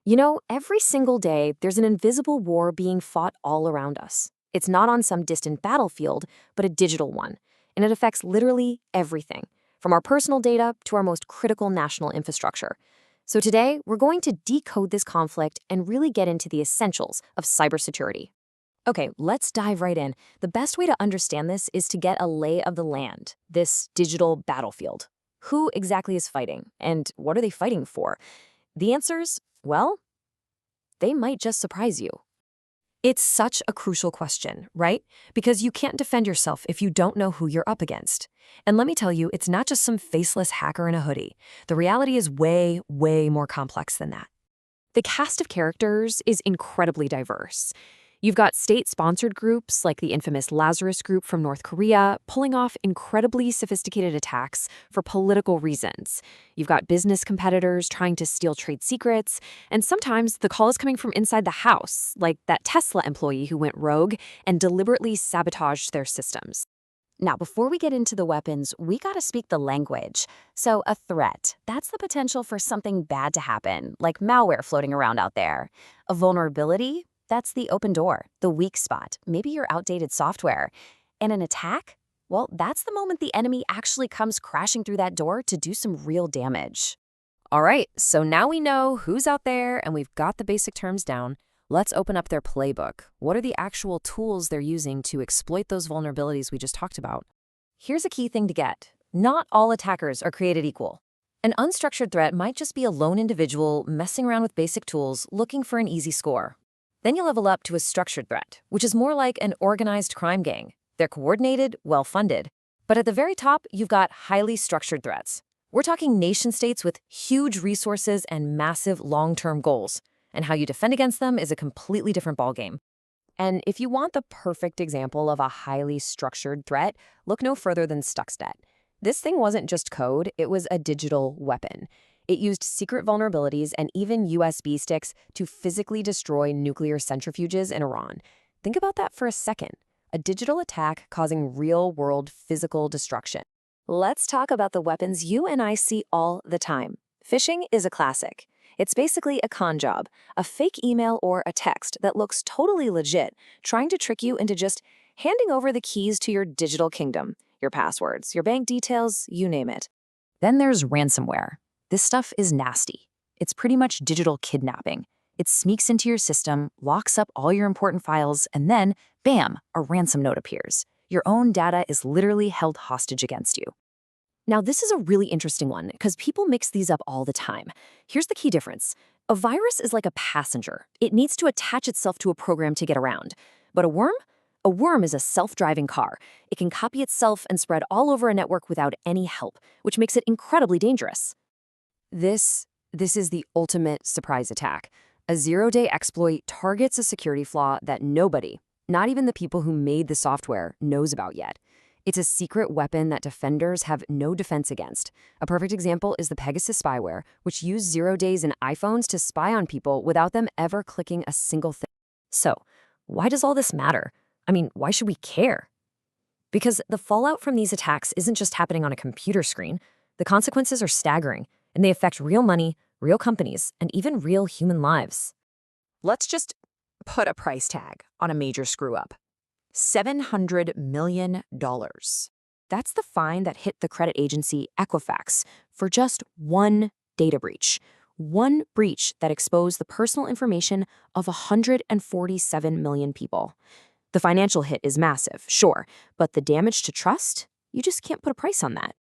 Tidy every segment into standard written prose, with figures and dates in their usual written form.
You know, every single day, there's an invisible war being fought all around us. It's not on some distant battlefield, but a digital one. And it affects literally everything, from our personal data to our most critical national infrastructure. So today, we're going to decode this conflict and really get into the essentials of cybersecurity. Okay, let's dive right in. The best way to understand this is to get a lay of the land, this digital battlefield. Who exactly is fighting, and what are they fighting for? The answers, well, they might just surprise you. It's such a crucial question, right? Because you can't defend yourself if you don't know who you're up against. And let me tell you, it's not just some faceless hacker in a hoodie. The reality is way, way more complex than that. The cast of characters is incredibly diverse. You've got state-sponsored groups like the infamous Lazarus Group from North Korea pulling off incredibly sophisticated attacks for political reasons. You've got business competitors trying to steal trade secrets, and sometimes the call is coming from inside the house, like that Tesla employee who went rogue and deliberately sabotaged their systems. Now, before we get into the weapons, we gotta speak the language. So a threat, that's the potential for something bad to happen, like malware floating around out there. A vulnerability, that's the open door, the weak spot, maybe your outdated software. And an attack? Well, that's the moment the enemy actually comes crashing through that door to do some real damage. All right, so now we know who's out there and we've got the basic terms down. Let's open up their playbook. What are the actual tools they're using to exploit those vulnerabilities we just talked about? Here's a key thing to get. Not all attackers are created equal. An unstructured threat might just be a lone individual messing around with basic tools looking for an easy score. Then you level up to a structured threat, which is more like an organized crime gang. They're coordinated, well-funded. But at the very top, you've got highly structured threats. We're talking nation-states with huge resources and massive long-term goals. And how you defend against them is a completely different ballgame. And if you want the perfect example of a highly structured threat, look no further than Stuxnet. This thing wasn't just code, it was a digital weapon. It used secret vulnerabilities and even USB sticks to physically destroy nuclear centrifuges in Iran. Think about that for a second. A digital attack causing real-world physical destruction. Let's talk about the weapons you and I see all the time. Phishing is a classic. It's basically a con job, a fake email or a text that looks totally legit, trying to trick you into just handing over the keys to your digital kingdom, your passwords, your bank details, you name it. Then there's ransomware. This stuff is nasty. It's pretty much digital kidnapping. It sneaks into your system, locks up all your important files, and then, bam, a ransom note appears. Your own data is literally held hostage against you. Now, this is a really interesting one because people mix these up all the time. Here's the key difference. A virus is like a passenger. It needs to attach itself to a program to get around. But a worm? A worm is a self-driving car. It can copy itself and spread all over a network without any help, which makes it incredibly dangerous. This is the ultimate surprise attack. A zero-day exploit targets a security flaw that nobody, not even the people who made the software, knows about yet. It's a secret weapon that defenders have no defense against. A perfect example is the Pegasus spyware, which used 0 days in iPhones to spy on people without them ever clicking a single thing. So, why does all this matter? I mean, why should we care? Because the fallout from these attacks isn't just happening on a computer screen. The consequences are staggering, and they affect real money, real companies, and even real human lives. Let's just put a price tag on a major screw-up. $700 million. That's the fine that hit the credit agency Equifax for just one data breach. One breach that exposed the personal information of 147 million people. The financial hit is massive, sure, but the damage to trust? You just can't put a price on that.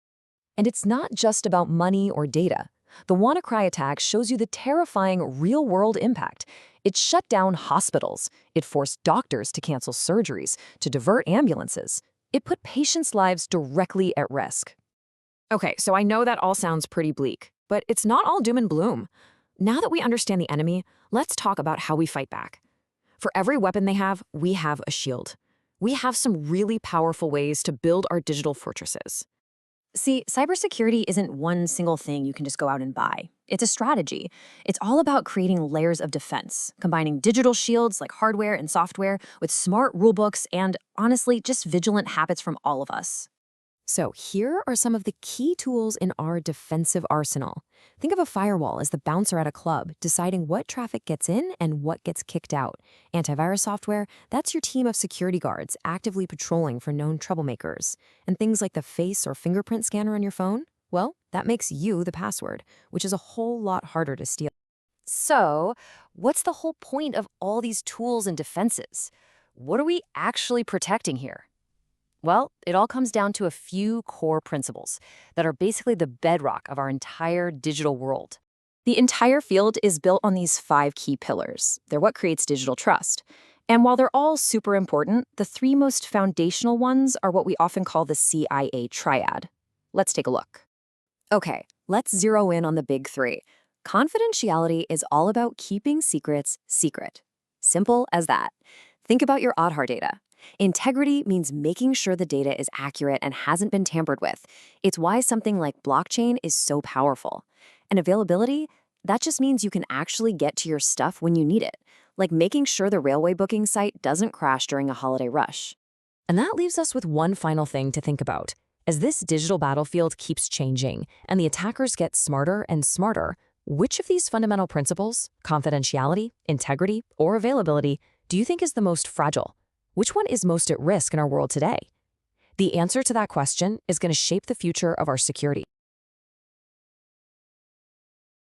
And it's not just about money or data. The WannaCry attack shows you the terrifying real-world impact. It shut down hospitals. It forced doctors to cancel surgeries, to divert ambulances. It put patients' lives directly at risk. Okay, so I know that all sounds pretty bleak, but it's not all doom and gloom. Now that we understand the enemy, let's talk about how we fight back. For every weapon they have, we have a shield. We have some really powerful ways to build our digital fortresses. See, cybersecurity isn't one single thing you can just go out and buy. It's a strategy. It's all about creating layers of defense, combining digital shields like hardware and software with smart rulebooks and, honestly, just vigilant habits from all of us. So here are some of the key tools in our defensive arsenal. Think of a firewall as the bouncer at a club, deciding what traffic gets in and what gets kicked out. Antivirus software, that's your team of security guards actively patrolling for known troublemakers. And things like the face or fingerprint scanner on your phone, well, that makes you the password, which is a whole lot harder to steal. So, what's the whole point of all these tools and defenses? What are we actually protecting here? Well, it all comes down to a few core principles that are basically the bedrock of our entire digital world. The entire field is built on these 5 key pillars. They're what creates digital trust. And while they're all super important, the 3 most foundational ones are what we often call the CIA triad. Let's take a look. Okay, let's zero in on the big 3. Confidentiality is all about keeping secrets secret. Simple as that. Think about your Aadhaar data. Integrity means making sure the data is accurate and hasn't been tampered with. It's why something like blockchain is so powerful. And availability, that just means you can actually get to your stuff when you need it, like making sure the railway booking site doesn't crash during a holiday rush. And that leaves us with one final thing to think about. As this digital battlefield keeps changing and the attackers get smarter and smarter, which of these fundamental principles, confidentiality, integrity, or availability, do you think is the most fragile? Which one is most at risk in our world today? The answer to that question is going to shape the future of our security.